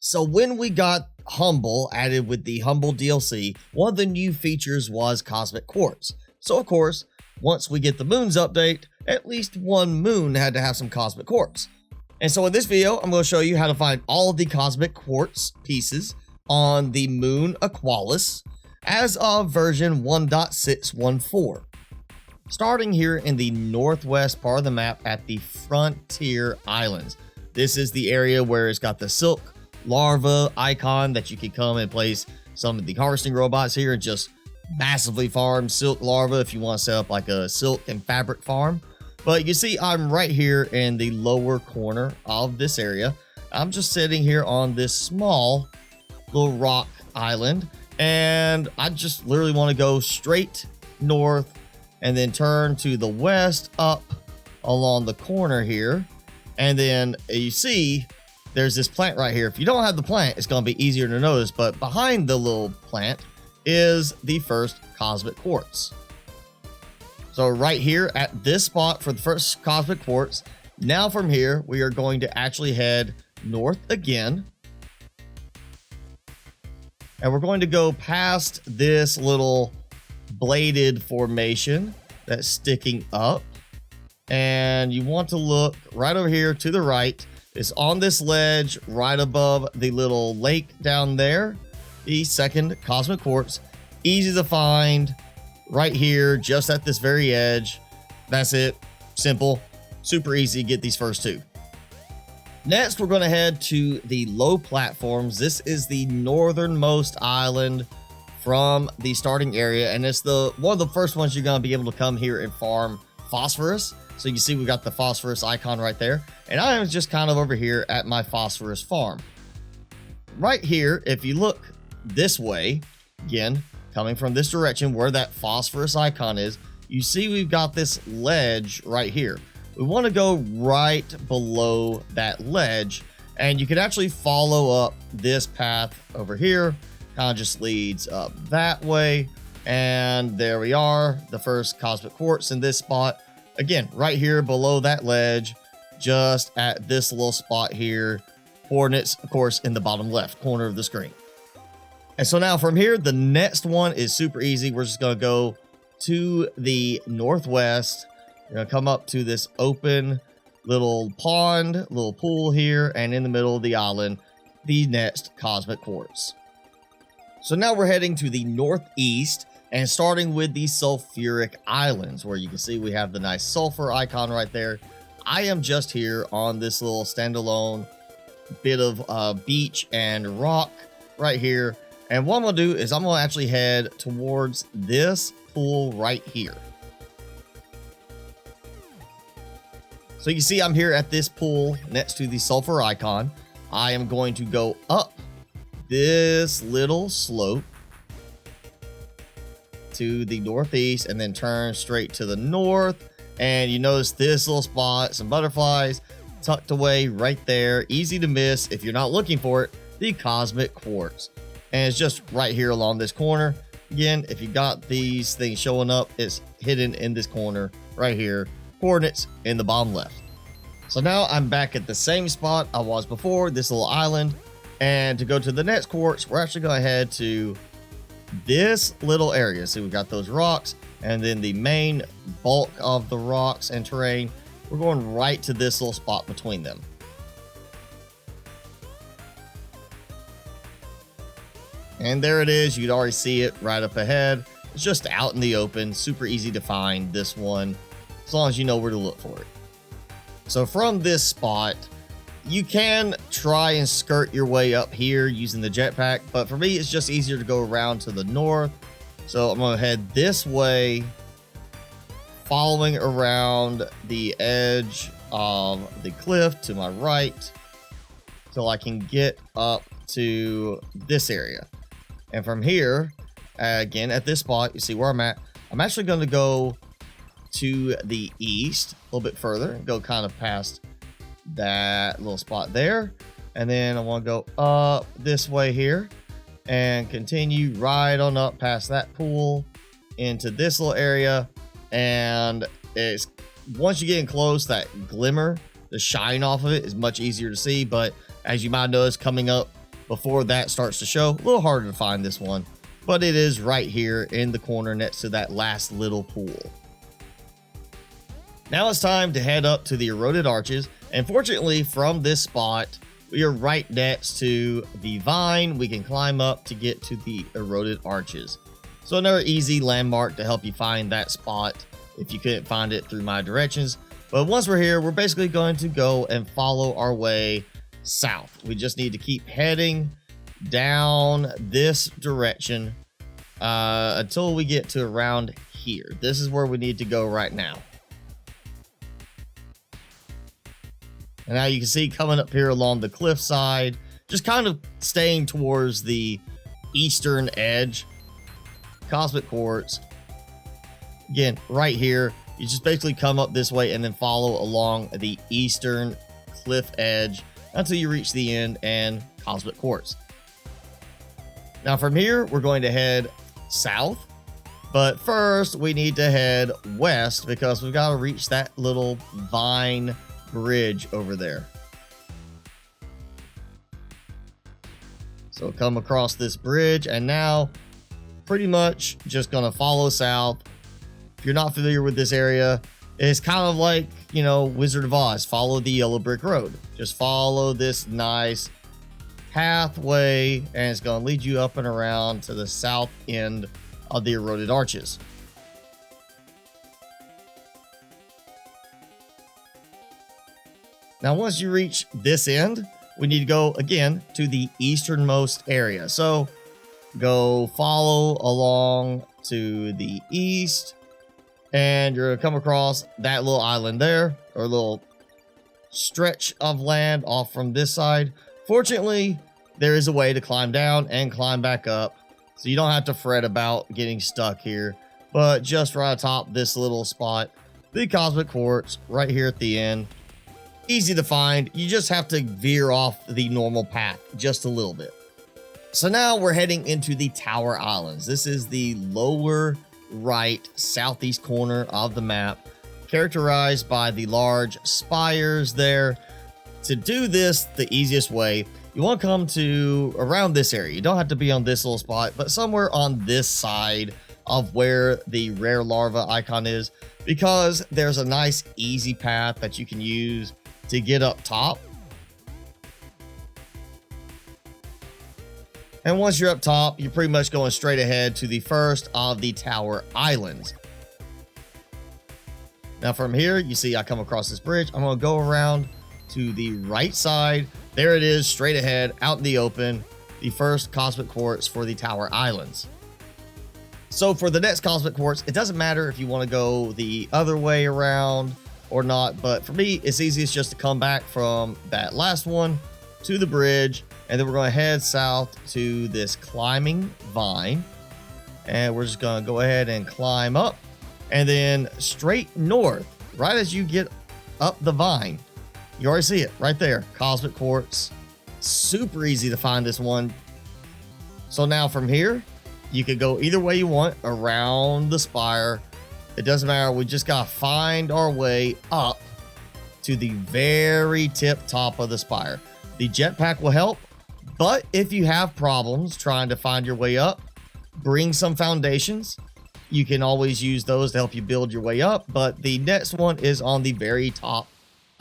So when we got Humble added with the Humble DLC, one of the new features was Cosmic Quartz. So of course, once we get the Moons update, at least one moon had to have some Cosmic Quartz. And so in this video, I'm going to show you how to find all of the Cosmic Quartz pieces on the moon Aqualis as of version 1.614. Starting here in the northwest part of the map at the Frontier Islands. This is the area where it's got the silk larva icon that you can come and place some of the harvesting robots here and just massively farm silk larva if you want to set up like a silk and fabric farm. But you see I'm right here in the lower corner of this area. I'm just sitting here on this small little rock island, and I just literally want to go straight north and then turn to the west up along the corner here. And then you see there's this plant right here. If you don't have the plant, it's going to be easier to notice, but behind the little plant is the first Cosmic Quartz. So right here at this spot for the first Cosmic Quartz. Now from here, we are going to actually head north again. And we're going to go past this little bladed formation that's sticking up. And you want to look right over here to the right. It's on this ledge right above the little lake down there. The second Cosmic Quartz. Easy to find right here, just at this very edge. That's it. Simple. Super easy to get these first two. Next, we're going to head to the low platforms. This is the northernmost island from the starting area. And it's one of the first ones you're going to be able to come here and farm phosphorus. So you see we got the phosphorus icon right there. And I am just kind of over here at my phosphorus farm. Right here, if you look this way, again, coming from this direction where that phosphorus icon is, you see we've got this ledge right here. We want to go right below that ledge, and you can actually follow up this path over here. Kind of just leads up that way. And there we are, the first Cosmic Quartz in this spot. Again, right here below that ledge, just at this little spot here. Coordinates, of course, in the bottom left corner of the screen. And so now from here, the next one is super easy. We're just going to go to the northwest. We're going to come up to this open little pond, little pool here, and in the middle of the island, the next Cosmic Quartz. So now we're heading to the northeast and starting with the Sulfuric Islands, where you can see we have the nice sulfur icon right there. I am just here on this little standalone bit of beach and rock right here. And what I'm going to do is I'm going to actually head towards this pool right here. So you see I'm here at this pool next to the sulfur icon. I am going to go up this little slope to the northeast and then turn straight to the north. And you notice this little spot, some butterflies tucked away right there. Easy to miss if you're not looking for it, the Cosmic Quartz. And it's just right here along this corner. Again, if you got these things showing up, it's hidden in this corner right here. Coordinates in the bottom left. So now I'm back at the same spot I was before, this little island. And to go to the next quartz, we're actually going to head to this little area. So we've got those rocks and then the main bulk of the rocks and terrain. We're going right to this little spot between them. And there it is. You can already see it right up ahead. It's just out in the open. Super easy to find this one, as long as you know where to look for it. So from this spot, you can try and skirt your way up here using the jetpack. But for me, it's just easier to go around to the north. So I'm going to head this way, following around the edge of the cliff to my right, till I can get up to this area. And from here, again, at this spot, you see where I'm at. I'm actually going to go to the east a little bit further and go kind of past that little spot there. And then I want to go up this way here and continue right on up past that pool into this little area. And it's once you get in close, that glimmer, the shine off of it is much easier to see. But as you might notice, coming up before that starts to show. A little harder to find this one, but it is right here in the corner next to that last little pool. Now it's time to head up to the Eroded Arches, and fortunately from this spot, we are right next to the vine. We can climb up to get to the Eroded Arches. So another easy landmark to help you find that spot if you couldn't find it through my directions. But once we're here, we're basically going to go and follow our way south. We just need to keep heading down this direction until we get to around here. This is where we need to go right now. And now you can see coming up here along the cliff side, just kind of staying towards the eastern edge, Cosmic Quartz. Again, right here, you just basically come up this way and then follow along the eastern cliff edge until you reach the end and Cosmic Quartz. Now from here, we're going to head south, but first we need to head west because we've got to reach that little vine bridge over there. So come across this bridge, and now pretty much just gonna follow south. If you're not familiar with this area, it's kind of like, you know, Wizard of Oz. Follow the yellow brick road. Just follow this nice pathway, and it's gonna lead you up and around to the south end of the Eroded Arches. Now, once you reach this end, we need to go again to the easternmost area. So go follow along to the east, and you're going to come across that little island there, or a little stretch of land off from this side. Fortunately, there is a way to climb down and climb back up, so you don't have to fret about getting stuck here. But just right atop this little spot, the Cosmic Quartz right here at the end. Easy to find. You just have to veer off the normal path just a little bit. So now we're heading into the Tower Islands. This is the lower right southeast corner of the map, characterized by the large spires there. To do this the easiest way, you want to come to around this area. You don't have to be on this little spot, but somewhere on this side of where the rare larva icon is, because there's a nice easy path that you can use to get up top. And once you're up top, you're pretty much going straight ahead to the first of the Tower Islands. Now from here, you see I come across this bridge. I'm going to go around to the right side. There it is, straight ahead, out in the open, the first Cosmic Quartz for the Tower Islands. So for the next Cosmic Quartz, it doesn't matter if you want to go the other way around or not, but for me, it's easiest just to come back from that last one to the bridge, and then we're going to head south to this climbing vine, and we're just going to go ahead and climb up, and then straight north, right as you get up the vine, you already see it right there, Cosmic Quartz. Super easy to find this one. So now from here, you could go either way you want around the spire. It doesn't matter. We just got to find our way up to the very tip top of the spire. The jetpack will help, but if you have problems trying to find your way up, bring some foundations. You can always use those to help you build your way up, but the next one is on the very top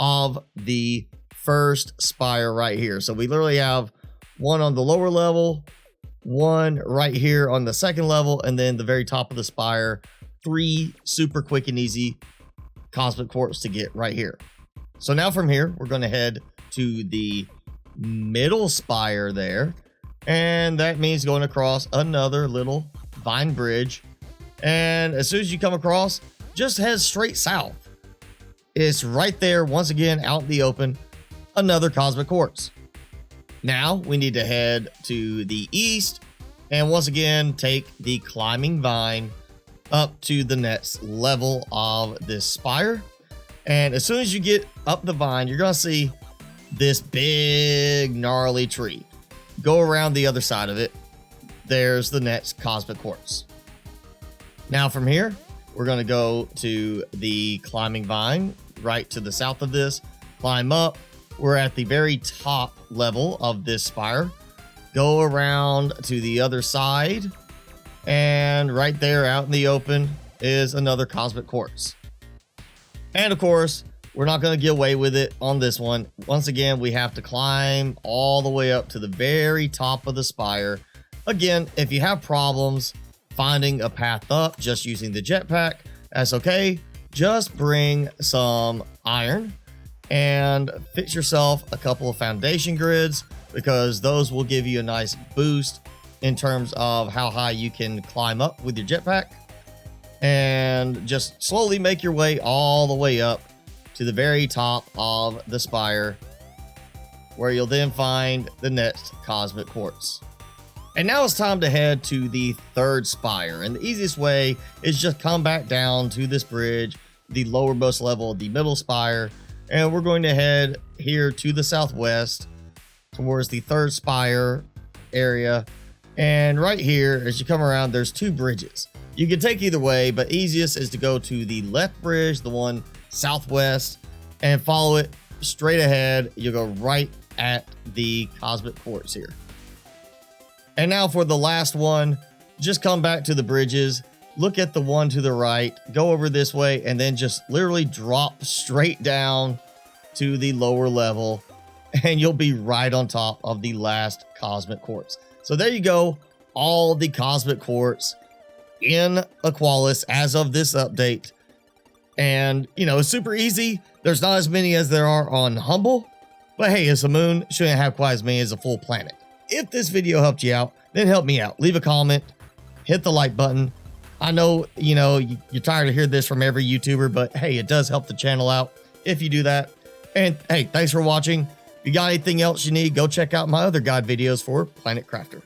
of the first spire right here. So we literally have one on the lower level, one right here on the second level, and then the very top of the spire. 3 super quick and easy Cosmic Quartz to get right here. So now from here, we're going to head to the middle spire there, and that means going across another little vine bridge. And as soon as you come across, just head straight south. It's right there, once again, out in the open, another Cosmic Quartz. Now we need to head to the east, and once again, take the climbing vine up to the next level of this spire. And as soon as you get up the vine, you're going to see this big gnarly tree. Go around the other side of it. There's the next Cosmic Quartz. Now from here, we're going to go to the climbing vine right to the south of this. Climb up. We're at the very top level of this spire. go around to the other side, and right there out in the open is another Cosmic Quartz. And of course, we're not going to get away with it on this one. Once again, we have to climb all the way up to the very top of the spire. Again, if you have problems finding a path up just using the jetpack, that's okay. Just bring some iron and fix yourself a couple of foundation grids, because those will give you a nice boost in terms of how high you can climb up with your jetpack. And just slowly make your way all the way up to the very top of the spire, where you'll then find the next Cosmic Quartz. And now it's time to head to the third spire, and the easiest way is just come back down to this bridge, the lowermost level of the middle spire, and we're going to head here to the southwest towards the third spire area. And right here, as you come around, there's two bridges. You can take either way, but easiest is to go to the left bridge, the one southwest, and follow it straight ahead. You'll go right at the Cosmic Quartz here. And now for the last one, just come back to the bridges, look at the one to the right, go over this way, and then just literally drop straight down to the lower level, and you'll be right on top of the last Cosmic Quartz. So there you go, all the Cosmic Quartz in Aqualis as of this update. And, you know, it's super easy. There's not as many as there are on Humble, but hey, it's a moon, shouldn't have quite as many as a full planet. If this video helped you out, then help me out. Leave a comment, hit the like button. I know, you know, you're tired of hearing this from every YouTuber, but hey, it does help the channel out if you do that. And hey, thanks for watching. If you got anything else you need, go check out my other guide videos for Planet Crafter.